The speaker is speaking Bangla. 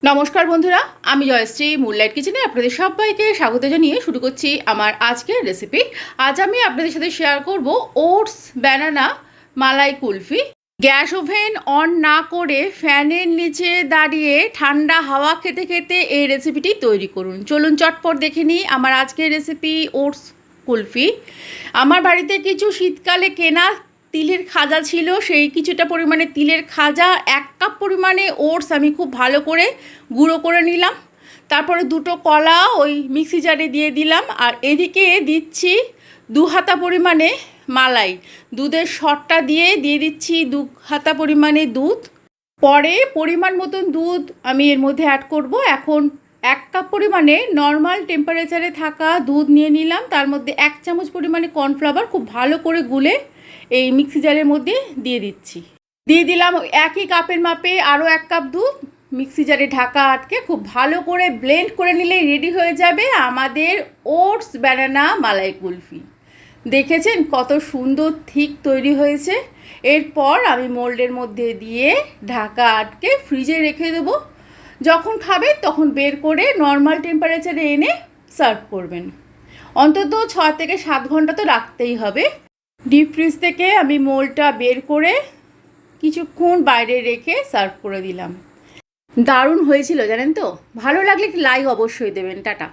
নমস্কার বন্ধুরা, আমি জয়শ্রী মুনলাইট কিচেনে আপনাদের সবাইকে স্বাগত জানিয়ে শুরু করছি আমার আজকের রেসিপি। আজ আমি আপনাদের সাথে শেয়ার করব oats banana malai kulfi. Gas oven on না করে ফ্যানের নিচে দাঁড়িয়ে ঠান্ডা হাওয়া খেতে খেতে এই রেসিপিটি তৈরি করুন। চলুন চটপট দেখে নিই আমার আজকের রেসিপি ওটস কুলফি। আমার বাড়িতে কিছু শীতকালে কেনা তিলের খাজা ছিল, সেই কিছুটা পরিমাণে তিলের খাজা, 1 কাপ পরিমাণে ওটস আমি খুব ভালো করে গুঁড়ো করে নিলাম। তারপরে 2টো কলা ওই মিক্সি জারে দিয়ে দিলাম। আর এদিকে দিচ্ছি 2 হাতা পরিমাণে মালাই, দুধের সরটা দিয়ে দিচ্ছি 2 হাতা পরিমাণে দুধ। পরে পরিমাণ মতন দুধ আমি এর মধ্যে অ্যাড করব। এখন 1 কাপ পরিমাণে নর্মাল টেম্পারেচারে থাকা দুধ নিয়ে নিলাম, তার মধ্যে 1 চামচ পরিমাণে কর্নফ্লাওয়ার খুব ভালো করে গুলে এই মিক্সি জারের মধ্যে দিয়ে দিচ্ছি। দিয়ে দিলাম একই কাপের মাপে আরও 1 কাপ দুধ। মিক্সি জারে ঢাকা আটকে খুব ভালো করে ব্লেন্ড করে নিলেই রেডি হয়ে যাবে আমাদের ওটস ব্যানানা মালাই কুলফি। দেখেছেন কত সুন্দর থিক তৈরি হয়েছে। এরপর আমি মোল্ডের মধ্যে দিয়ে ঢাকা আটকে ফ্রিজে রেখে দেবো। যখন খাবেন তখন বের করে নর্মাল টেম্পারেচারে এনে সার্ভ করবেন। অন্তত 6 থেকে 7 ঘন্টা তো রাখতেই হবে। ডিপ ফ্রিজ থেকে আমি মোল্ডটা বের করে কিছুক্ষণ বাইরে রেখে সার্ভ করে দিলাম। দারুণ হয়েছিল জানেন তো। ভালো লাগলে লাইক অবশ্যই দেবেন। টাটা।